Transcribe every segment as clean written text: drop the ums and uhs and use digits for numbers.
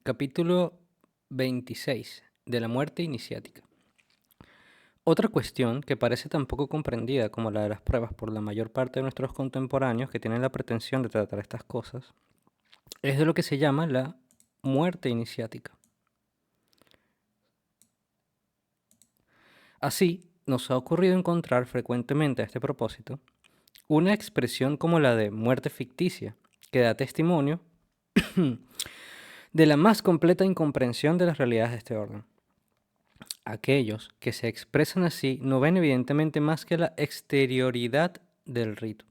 Capítulo 26 de la muerte iniciática. Otra cuestión que parece tan poco comprendida como la de las pruebas por la mayor parte de nuestros contemporáneos que tienen la pretensión de tratar estas cosas es de lo que se llama la muerte iniciática. Así, nos ha ocurrido encontrar frecuentemente a este propósito una expresión como la de muerte ficticia, que da testimonio de la más completa incomprensión de las realidades de este orden. Aquellos que se expresan así no ven evidentemente más que la exterioridad del rito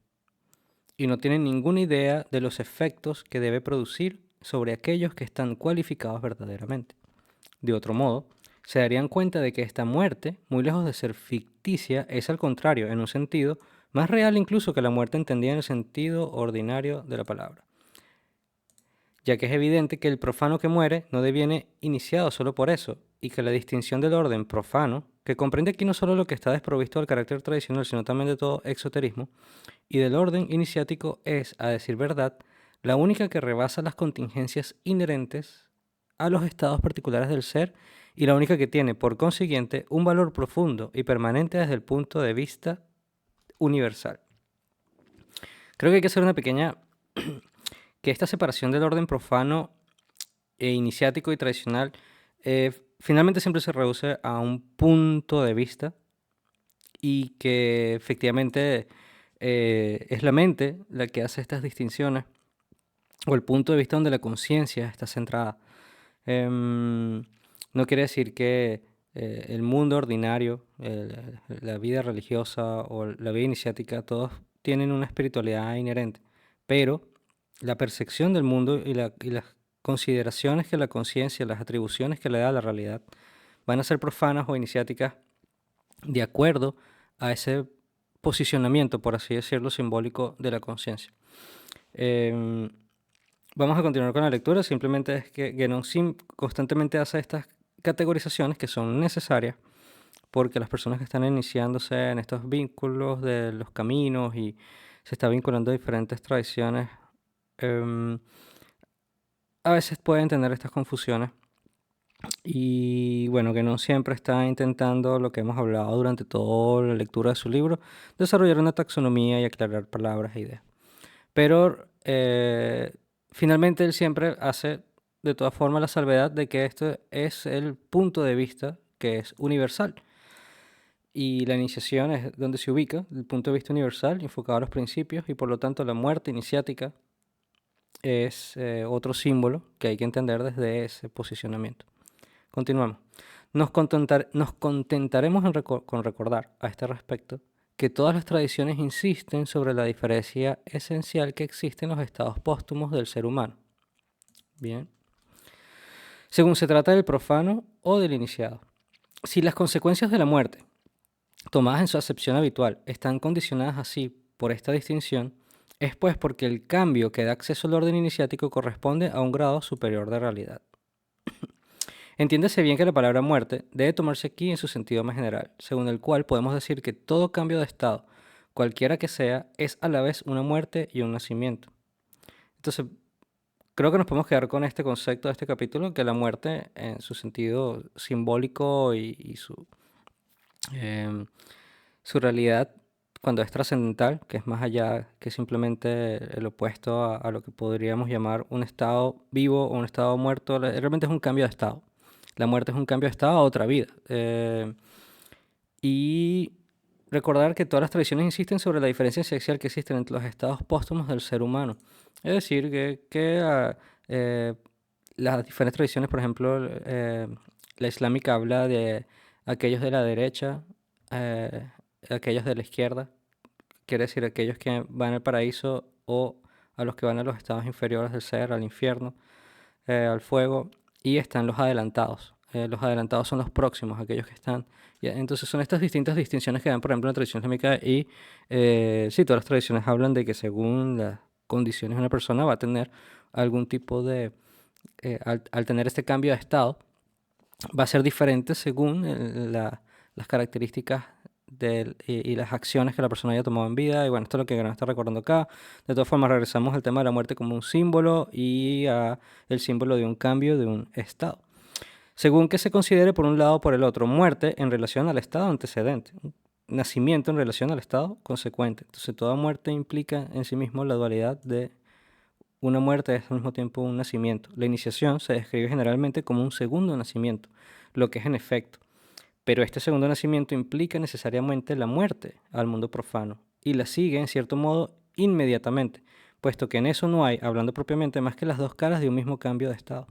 y no tienen ninguna idea de los efectos que debe producir sobre aquellos que están cualificados verdaderamente. De otro modo, se darían cuenta de que esta muerte, muy lejos de ser ficticia, es al contrario, en un sentido, más real incluso que la muerte entendida en el sentido ordinario de la palabra, ya que es evidente que el profano que muere no deviene iniciado solo por eso, y que la distinción del orden profano, que comprende aquí no solo lo que está desprovisto del carácter tradicional, sino también de todo exoterismo, y del orden iniciático es, a decir verdad, la única que rebasa las contingencias inherentes a los estados particulares del ser y la única que tiene, por consiguiente, un valor profundo y permanente desde el punto de vista universal. Creo que hay que hacer una pequeña que esta separación del orden profano e iniciático y tradicional finalmente siempre se reduce a un punto de vista y que efectivamente es la mente la que hace estas distinciones o el punto de vista donde la conciencia está centrada. No quiere decir que el mundo ordinario, la vida religiosa o la vida iniciática, todos tienen una espiritualidad inherente, pero la percepción del mundo y las consideraciones que la conciencia, las atribuciones que le da a la realidad, van a ser profanas o iniciáticas de acuerdo a ese posicionamiento, por así decirlo, simbólico de la conciencia. Vamos a continuar con la lectura, simplemente es que Guénon constantemente hace estas categorizaciones que son necesarias porque las personas que están iniciándose en estos vínculos de los caminos y se está vinculando a diferentes tradiciones, a veces pueden tener estas confusiones. Y bueno, que no siempre está intentando lo que hemos hablado durante toda la lectura de su libro, desarrollar una taxonomía y aclarar palabras e ideas. Pero finalmente él siempre hace de todas formas la salvedad de que esto es el punto de vista que es universal. Y la iniciación es donde se ubica, el punto de vista universal, enfocado a los principios, y por lo tanto la muerte iniciática es otro símbolo que hay que entender desde ese posicionamiento. Continuamos. Nos contentaremos con recordar a este respecto que todas las tradiciones insisten sobre la diferencia esencial que existe en los estados póstumos del ser humano. Bien. Según se trata del profano o del iniciado. Si las consecuencias de la muerte, tomadas en su acepción habitual, están condicionadas así por esta distinción, es pues porque el cambio que da acceso al orden iniciático corresponde a un grado superior de realidad. Entiéndase bien que la palabra muerte debe tomarse aquí en su sentido más general, según el cual podemos decir que todo cambio de estado, cualquiera que sea, es a la vez una muerte y un nacimiento. Entonces, creo que nos podemos quedar con este concepto de este capítulo, que la muerte en su sentido simbólico y su realidad, cuando es trascendental, que es más allá que simplemente el opuesto a lo que podríamos llamar un estado vivo o un estado muerto, realmente es un cambio de estado. La muerte es un cambio de estado a otra vida. Y recordar que todas las tradiciones insisten sobre la diferencia esencial que existe entre los estados póstumos del ser humano. Es decir, las diferentes tradiciones, por ejemplo, la islámica habla de aquellos de la derecha, aquellos de la izquierda, quiere decir aquellos que van al paraíso o a los que van a los estados inferiores del ser, al infierno, al fuego, y están los adelantados. Los adelantados son los próximos, aquellos que están. Entonces son estas distintas distinciones que dan, por ejemplo, en la tradición islámica y sí, todas las tradiciones hablan de que según las condiciones de una persona va a tener algún tipo de, al tener este cambio de estado, va a ser diferente según las características y las acciones que la persona haya tomado en vida. Y bueno, esto es lo que nos está recordando acá. De todas formas, regresamos al tema de la muerte como un símbolo y a el símbolo de un cambio de un estado. Según que se considere por un lado o por el otro, muerte en relación al estado antecedente, nacimiento en relación al estado consecuente. Entonces, toda muerte implica en sí mismo la dualidad de una muerte es al mismo tiempo un nacimiento. La iniciación se describe generalmente como un segundo nacimiento, lo que es en efecto. Pero este segundo nacimiento implica necesariamente la muerte al mundo profano y la sigue, en cierto modo, inmediatamente, puesto que en eso no hay, hablando propiamente, más que las dos caras de un mismo cambio de estado.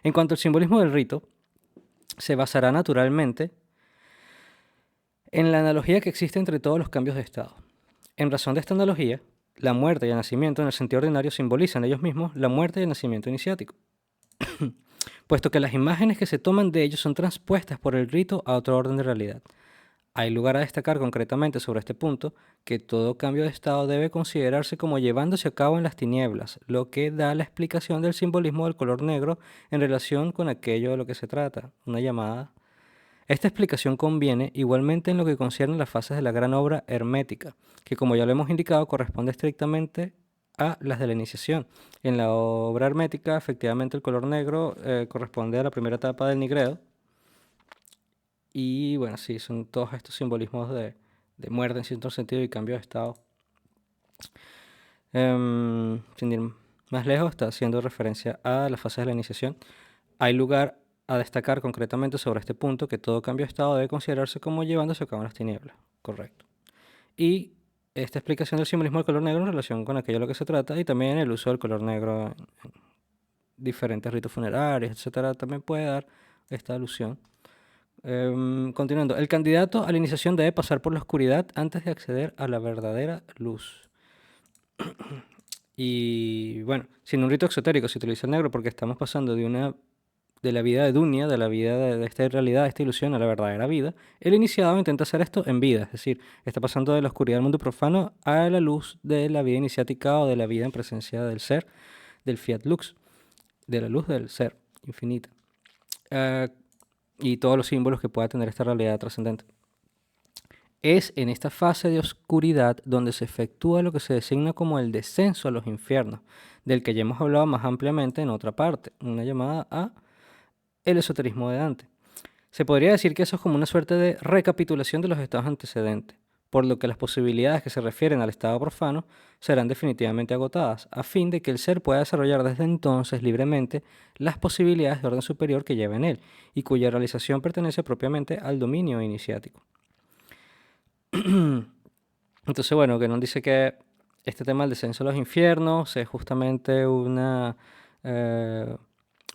En cuanto al simbolismo del rito, se basará naturalmente en la analogía que existe entre todos los cambios de estado. En razón de esta analogía, la muerte y el nacimiento en el sentido ordinario simbolizan ellos mismos la muerte y el nacimiento iniciático, puesto que las imágenes que se toman de ellos son transpuestas por el rito a otro orden de realidad. Hay lugar a destacar concretamente sobre este punto que todo cambio de estado debe considerarse como llevándose a cabo en las tinieblas, lo que da la explicación del simbolismo del color negro en relación con aquello de lo que se trata, una llamada. Esta explicación conviene igualmente en lo que concierne a las fases de la gran obra hermética, que como ya lo hemos indicado corresponde estrictamente a las de la iniciación. En la obra hermética, efectivamente, el color negro corresponde a la primera etapa del nigredo. Y bueno, sí, son todos estos simbolismos de muerte en cierto sentido y cambio de estado. Sin ir más lejos, está haciendo referencia a las fases de la iniciación. Hay lugar a destacar concretamente sobre este punto que todo cambio de estado debe considerarse como llevándose a cabo en las tinieblas. Correcto. Y esta explicación del simbolismo del color negro en relación con aquello de lo que se trata y también el uso del color negro en diferentes ritos funerarios, etcétera, también puede dar esta alusión. Continuando, el candidato a la iniciación debe pasar por la oscuridad antes de acceder a la verdadera luz. Y bueno, sin un rito exotérico se utiliza el negro porque estamos pasando de la vida de Dunia, de la vida de esta realidad, de esta ilusión, a la verdadera vida. El iniciado intenta hacer esto en vida, es decir, está pasando de la oscuridad del mundo profano a la luz de la vida iniciática o de la vida en presencia del ser, del Fiat Lux, de la luz del ser infinita. Y todos los símbolos que pueda tener esta realidad trascendente. Es en esta fase de oscuridad donde se efectúa lo que se designa como el descenso a los infiernos, del que ya hemos hablado más ampliamente en otra parte, una llamada a el esoterismo de Dante. Se podría decir que eso es como una suerte de recapitulación de los estados antecedentes, por lo que las posibilidades que se refieren al estado profano serán definitivamente agotadas, a fin de que el ser pueda desarrollar desde entonces libremente las posibilidades de orden superior que lleva en él, y cuya realización pertenece propiamente al dominio iniciático. Entonces, bueno, que nos dice que este tema del descenso a los infiernos es justamente un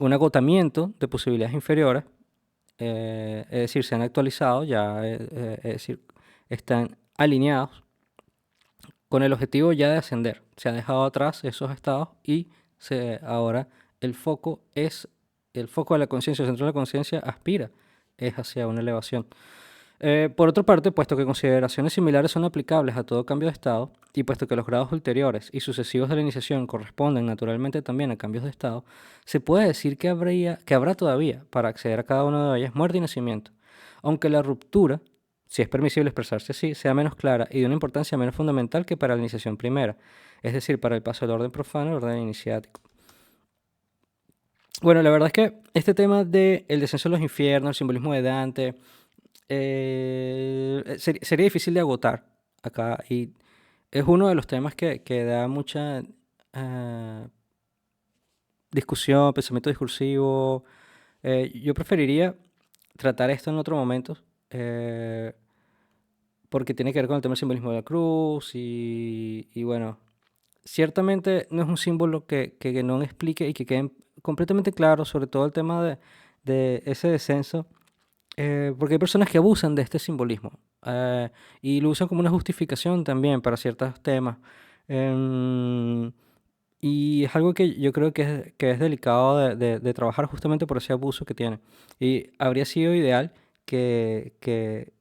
agotamiento de posibilidades inferiores, es decir, se han actualizado, ya, es decir, están alineados con el objetivo ya de ascender. Se han dejado atrás esos estados y ahora el foco de la conciencia, el centro de la conciencia aspira, es hacia una elevación. Por otra parte, puesto que consideraciones similares son aplicables a todo cambio de estado, y puesto que los grados ulteriores y sucesivos de la iniciación corresponden naturalmente también a cambios de estado, se puede decir que habrá todavía, para acceder a cada uno de ellas, muerte y nacimiento, aunque la ruptura, si es permisible expresarse así, sea menos clara y de una importancia menos fundamental que para la iniciación primera, es decir, para el paso del orden profano al orden iniciático. Bueno, la verdad es que este tema del descenso a los infiernos, el simbolismo de Dante, sería difícil de agotar acá y es uno de los temas que da mucha discusión, pensamiento discursivo. Yo preferiría tratar esto en otro momento porque tiene que ver con el tema del simbolismo de la cruz y bueno, ciertamente no es un símbolo que no explique y que quede completamente claro sobre todo el tema de ese descenso. Porque hay personas que abusan de este simbolismo y lo usan como una justificación también para ciertos temas. Em, y es algo que yo creo que es delicado de trabajar justamente por ese abuso que tiene. Y habría sido ideal que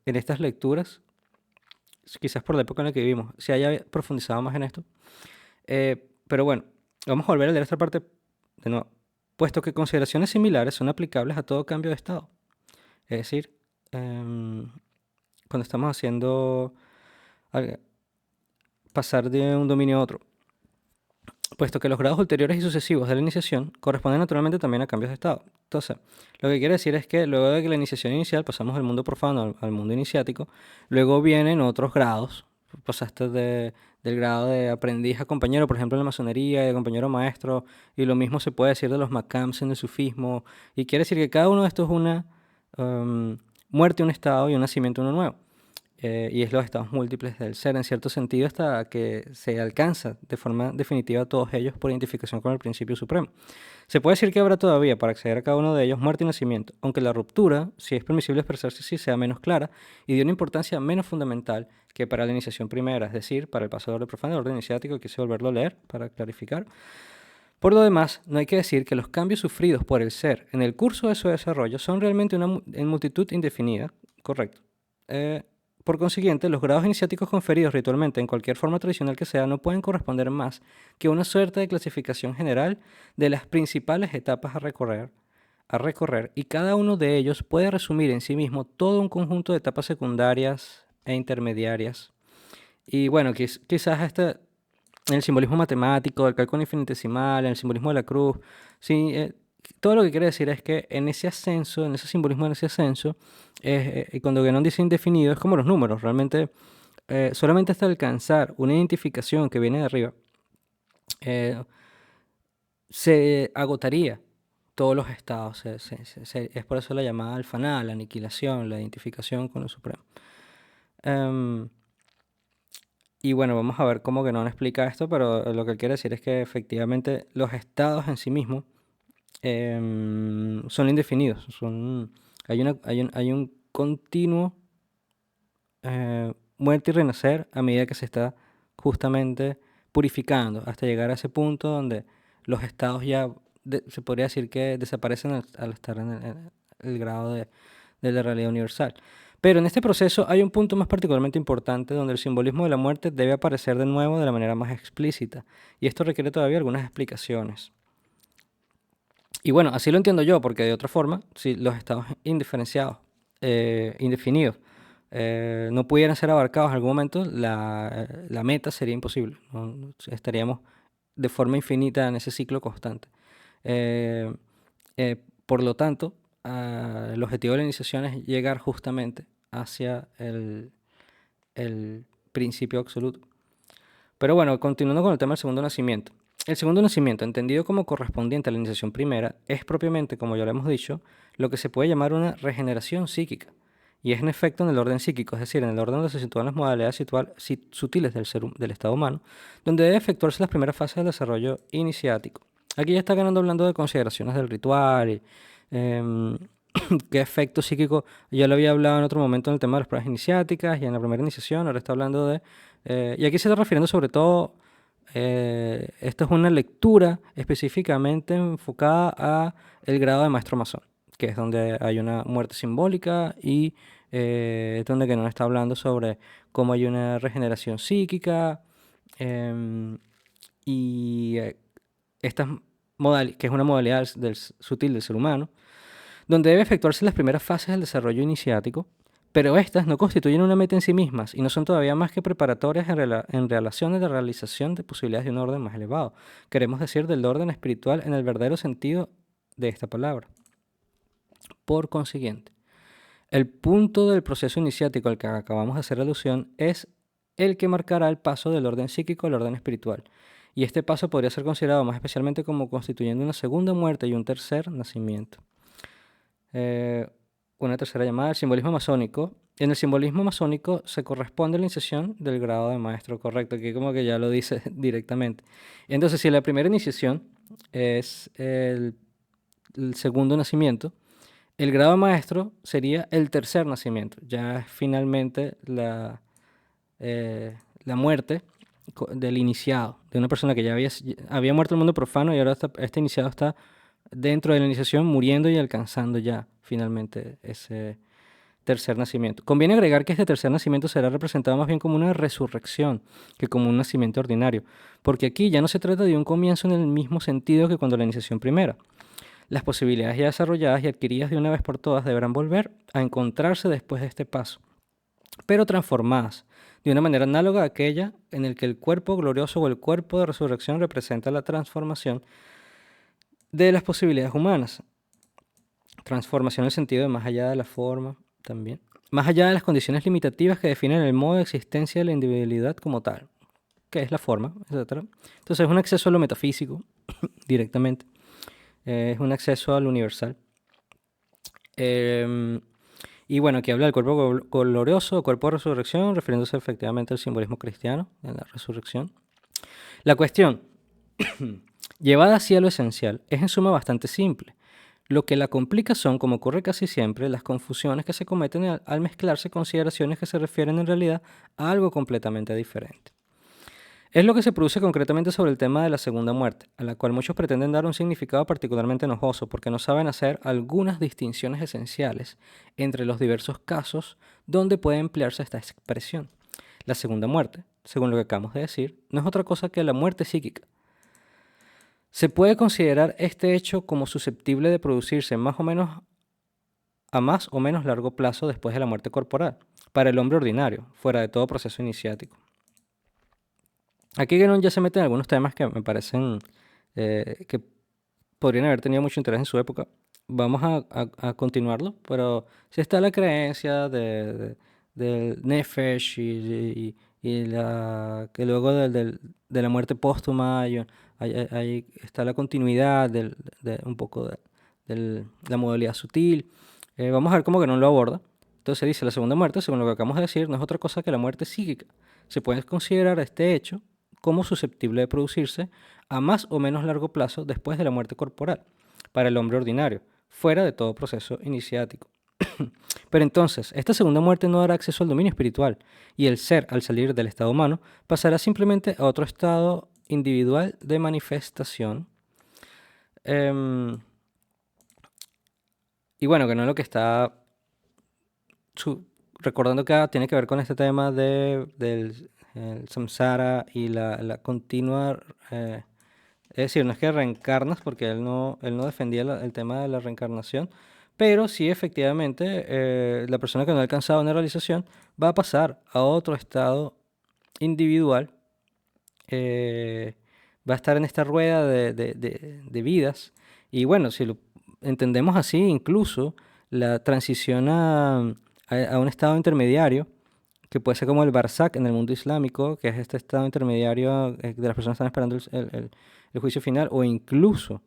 en estas lecturas, quizás por la época en la que vivimos, se haya profundizado más en esto. Pero bueno, vamos a volver a leer esta parte de nuevo. Puesto que consideraciones similares son aplicables a todo cambio de estado. Es decir, cuando estamos haciendo al- pasar de un dominio a otro, puesto que los grados ulteriores y sucesivos de la iniciación corresponden naturalmente también a cambios de estado. Entonces, lo que quiere decir es que luego de que la iniciación inicial pasamos del mundo profano al mundo iniciático, luego vienen otros grados. Pasaste del grado de aprendiz a compañero, por ejemplo, en la masonería, de compañero a maestro, y lo mismo se puede decir de los macams en el sufismo, y quiere decir que cada uno de estos es una um, muerte, un estado y un nacimiento uno nuevo. Y es los estados múltiples del ser, en cierto sentido, hasta que se alcanza de forma definitiva todos ellos por identificación con el principio supremo. Se puede decir que habrá todavía, para acceder a cada uno de ellos, muerte y nacimiento, aunque la ruptura, si es permisible expresarse así, sea menos clara y de una importancia menos fundamental que para la iniciación primera, es decir, para el paso del orden profano al orden iniciático. Quise volverlo a leer para clarificar. Por lo demás, no hay que decir que los cambios sufridos por el ser en el curso de su desarrollo son realmente en multitud indefinida, correcto. Eh, por consiguiente, los grados iniciáticos conferidos ritualmente en cualquier forma tradicional que sea no pueden corresponder más que a una suerte de clasificación general de las principales etapas a recorrer, y cada uno de ellos puede resumir en sí mismo todo un conjunto de etapas secundarias e intermediarias. Y bueno, quizás en el simbolismo matemático, el cálculo infinitesimal, en el simbolismo de la cruz, sí, todo lo que quiere decir es que en ese ascenso, en ese simbolismo, en ese ascenso, y cuando Guénon dice indefinido, es como los números, realmente solamente hasta alcanzar una identificación que viene de arriba, eh, se agotaría todos los estados. Es por eso la llamada alfaná, la aniquilación, la identificación con lo supremo. Em, y bueno, vamos a ver cómo Guénon explica esto, pero lo que él quiere decir es que efectivamente los estados en sí mismos son indefinidos. Hay un continuo muerte y renacer a medida que se está justamente purificando, hasta llegar a ese punto donde los estados ya se podría decir que desaparecen al estar en el grado de la realidad universal. Pero en este proceso hay un punto más particularmente importante donde el simbolismo de la muerte debe aparecer de nuevo de la manera más explícita, y esto requiere todavía algunas explicaciones. Y bueno, así lo entiendo yo, porque de otra forma, si los estados indiferenciados, indefinidos, no pudieran ser abarcados en algún momento, la meta sería imposible, ¿no? Estaríamos de forma infinita en ese ciclo constante. Eh, por lo tanto, el objetivo de la iniciación es llegar justamente hacia el principio absoluto. Pero bueno, continuando con el tema del segundo nacimiento. El segundo nacimiento, entendido como correspondiente a la iniciación primera, es propiamente, como ya lo hemos dicho, lo que se puede llamar una regeneración psíquica. Y es en efecto en el orden psíquico, es decir, en el orden donde se sitúan las modalidades sutiles del estado humano, donde debe efectuarse las primeras fases del desarrollo iniciático. Aquí ya está ganando hablando de consideraciones del ritual y em, qué efecto psíquico. Ya lo había hablado en otro momento en el tema de las pruebas iniciáticas y en la primera iniciación, ahora está hablando de y aquí se está refiriendo sobre todo, esto es una lectura específicamente enfocada a el grado de maestro masón, que es donde hay una muerte simbólica y es donde que nos está hablando sobre cómo hay una regeneración psíquica em, y estas que es una modalidad sutil del ser humano, donde debe efectuarse las primeras fases del desarrollo iniciático, pero estas no constituyen una meta en sí mismas y no son todavía más que preparatorias en relación a la realización de posibilidades de un orden más elevado. Queremos decir del orden espiritual en el verdadero sentido de esta palabra. Por consiguiente, el punto del proceso iniciático al que acabamos de hacer alusión es el que marcará el paso del orden psíquico al orden espiritual. Y este paso podría ser considerado más especialmente como constituyendo una segunda muerte y un tercer nacimiento. Una tercera llamada, el simbolismo masónico. En el simbolismo masónico se corresponde a la iniciación del grado de maestro, correcto, que como que ya lo dice directamente. Entonces, si la primera iniciación es el segundo nacimiento, el grado de maestro sería el tercer nacimiento. Ya es finalmente la muerte del iniciado, de una persona que ya había muerto en el mundo profano y ahora este iniciado está dentro de la iniciación muriendo y alcanzando ya finalmente ese tercer nacimiento. Conviene agregar que este tercer nacimiento será representado más bien como una resurrección que como un nacimiento ordinario, porque aquí ya no se trata de un comienzo en el mismo sentido que cuando la iniciación primera. Las posibilidades ya desarrolladas y adquiridas de una vez por todas deberán volver a encontrarse después de este paso. pero transformadas, de una manera análoga a aquella en el que el cuerpo glorioso o el cuerpo de resurrección representa la transformación de las posibilidades humanas. Transformación en el sentido de más allá de la forma también. Más allá de las condiciones limitativas que definen el modo de existencia de la individualidad como tal, que es la forma, etc. Entonces es un acceso a lo metafísico directamente. Es un acceso al universal. Y bueno, aquí habla del cuerpo glorioso, cuerpo de resurrección, refiriéndose efectivamente al simbolismo cristiano en la resurrección. La cuestión, llevada así a lo esencial, es en suma bastante simple. Lo que la complica son, como ocurre casi siempre, las confusiones que se cometen al mezclarse consideraciones que se refieren en realidad a algo completamente diferente. Es lo que se produce concretamente sobre el tema de la segunda muerte, a la cual muchos pretenden dar un significado particularmente enojoso porque no saben hacer algunas distinciones esenciales entre los diversos casos donde puede emplearse esta expresión. La segunda muerte, según lo que acabamos de decir, no es otra cosa que la muerte psíquica. Se puede considerar este hecho como susceptible de producirse más o menos a más o menos largo plazo después de la muerte corporal, para el hombre ordinario, fuera de todo proceso iniciático. Aquí Guénon ya se mete en algunos temas que me parecen que podrían haber tenido mucho interés en su época. Vamos a continuarlo, pero si está la creencia del Nefesh que luego de la muerte póstuma ahí está la continuidad un poco de la modalidad sutil. Vamos a ver cómo Guénon lo aborda. Entonces dice, la segunda muerte, según lo que acabamos de decir, no es otra cosa que la muerte psíquica. Se puede considerar este hecho como susceptible de producirse a más o menos largo plazo después de la muerte corporal, para el hombre ordinario, fuera de todo proceso iniciático. Pero entonces, esta segunda muerte no dará acceso al dominio espiritual, y el ser, al salir del estado humano, pasará simplemente a otro estado individual de manifestación. Y bueno, que no es lo que está recordando que tiene que ver con este tema del samsara y la continua... es decir, no es que reencarnas, porque él no defendía el tema de la reencarnación, pero sí efectivamente la persona que no ha alcanzado una realización va a pasar a otro estado individual, va a estar en esta rueda de vidas, y bueno, si lo entendemos así, incluso la transición a un estado intermediario, que puede ser como el Barzak en el mundo islámico, que es este estado intermediario de las personas que están esperando el juicio final, o incluso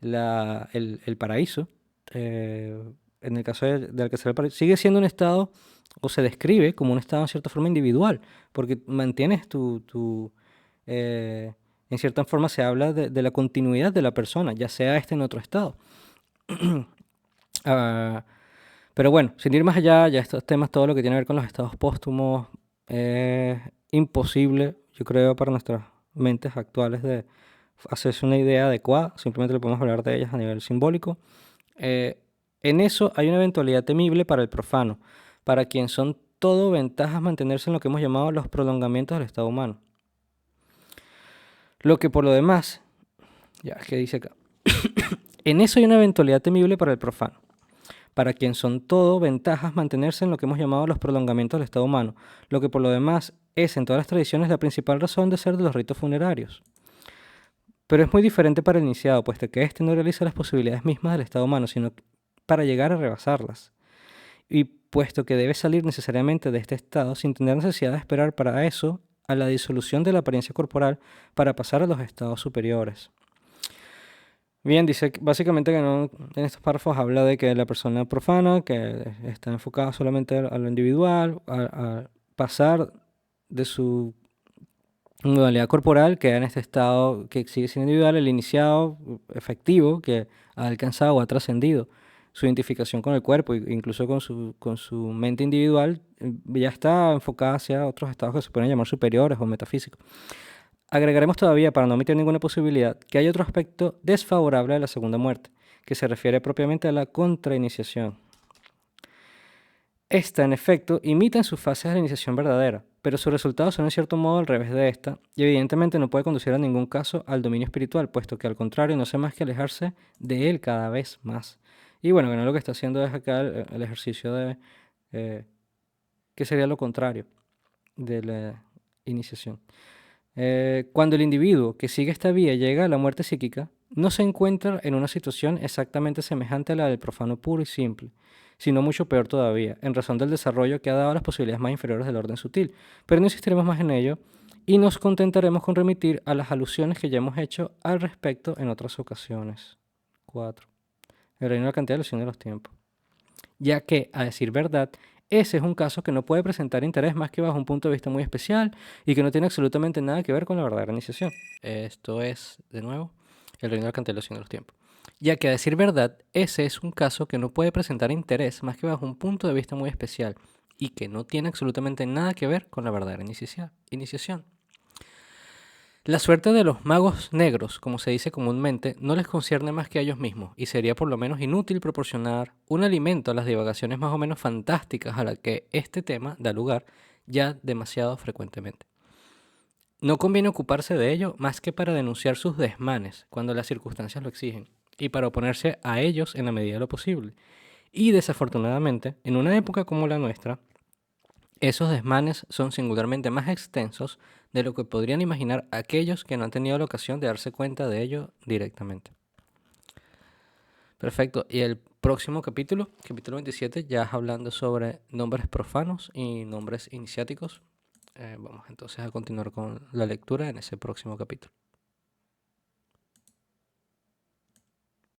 el paraíso, en el caso de Alcanzar el paraíso, sigue siendo un estado, o se describe como un estado en cierta forma individual, porque mantienes en cierta forma se habla de la continuidad de la persona, ya sea en otro estado. Ah, pero bueno, sin ir más allá, ya estos temas, todo lo que tiene que ver con los estados póstumos, es imposible, yo creo, para nuestras mentes actuales de hacerse una idea adecuada. Simplemente le podemos hablar de ellas a nivel simbólico. Eh, en eso hay una eventualidad temible para el profano, para quien son todo ventajas mantenerse en lo que hemos llamado los prolongamientos del estado humano. Lo que por lo demás, ya, ¿qué dice acá? En eso hay una eventualidad temible para el profano, para quien son todo ventajas mantenerse en lo que hemos llamado los prolongamientos del estado humano, lo que por lo demás es en todas las tradiciones la principal razón de ser de los ritos funerarios. Pero es muy diferente para el iniciado, puesto que éste no realiza las posibilidades mismas del estado humano, sino para llegar a rebasarlas. Y puesto que debe salir necesariamente de este estado sin tener necesidad de esperar para eso a la disolución de la apariencia corporal para pasar a los estados superiores. Bien, dice básicamente que en estos párrafos habla de que la persona profana, que está enfocada solamente a lo individual, a pasar de su modalidad corporal, queda en este estado que sigue siendo individual, el iniciado efectivo, que ha alcanzado o ha trascendido su identificación con el cuerpo, incluso con su mente individual, ya está enfocada hacia otros estados que se pueden llamar superiores o metafísicos. Agregaremos todavía, para no omitir ninguna posibilidad, que hay otro aspecto desfavorable de la segunda muerte, que se refiere propiamente a la contrainiciación. Esta, en efecto, imita en sus fases la iniciación verdadera, pero sus resultados son en cierto modo al revés de esta, y evidentemente no puede conducir en ningún caso al dominio espiritual, puesto que al contrario no hace más que alejarse de él cada vez más. Y bueno, que no lo que está haciendo es acá el ejercicio de que que sería lo contrario de la iniciación. Cuando el individuo que sigue esta vía llega a la muerte psíquica, no se encuentra en una situación exactamente semejante a la del profano puro y simple, sino mucho peor todavía, en razón del desarrollo que ha dado a las posibilidades más inferiores del orden sutil. Pero no insistiremos más en ello y nos contentaremos con remitir a las alusiones que ya hemos hecho al respecto en otras ocasiones. 4. El reino de la cantidad de ilusión de los tiempos. Ya que, a decir verdad, ese es un caso que no puede presentar interés más que bajo un punto de vista muy especial y que no tiene absolutamente nada que ver con la verdadera iniciación. Esto es, de nuevo, el reino de la cantidad de ilusión de los tiempos. Ya que, a decir verdad, ese es un caso que no puede presentar interés más que bajo un punto de vista muy especial y que no tiene absolutamente nada que ver con la verdadera iniciación. La suerte de los magos negros, como se dice comúnmente, no les concierne más que a ellos mismos, y sería por lo menos inútil proporcionar un alimento a las divagaciones más o menos fantásticas a las que este tema da lugar ya demasiado frecuentemente. No conviene ocuparse de ello más que para denunciar sus desmanes cuando las circunstancias lo exigen, y para oponerse a ellos en la medida de lo posible. Y desafortunadamente, en una época como la nuestra, esos desmanes son singularmente más extensos de lo que podrían imaginar aquellos que no han tenido la ocasión de darse cuenta de ello directamente. Perfecto. Y el próximo capítulo, capítulo 27, ya es hablando sobre nombres profanos y nombres iniciáticos. Vamos entonces a continuar con la lectura en ese próximo capítulo.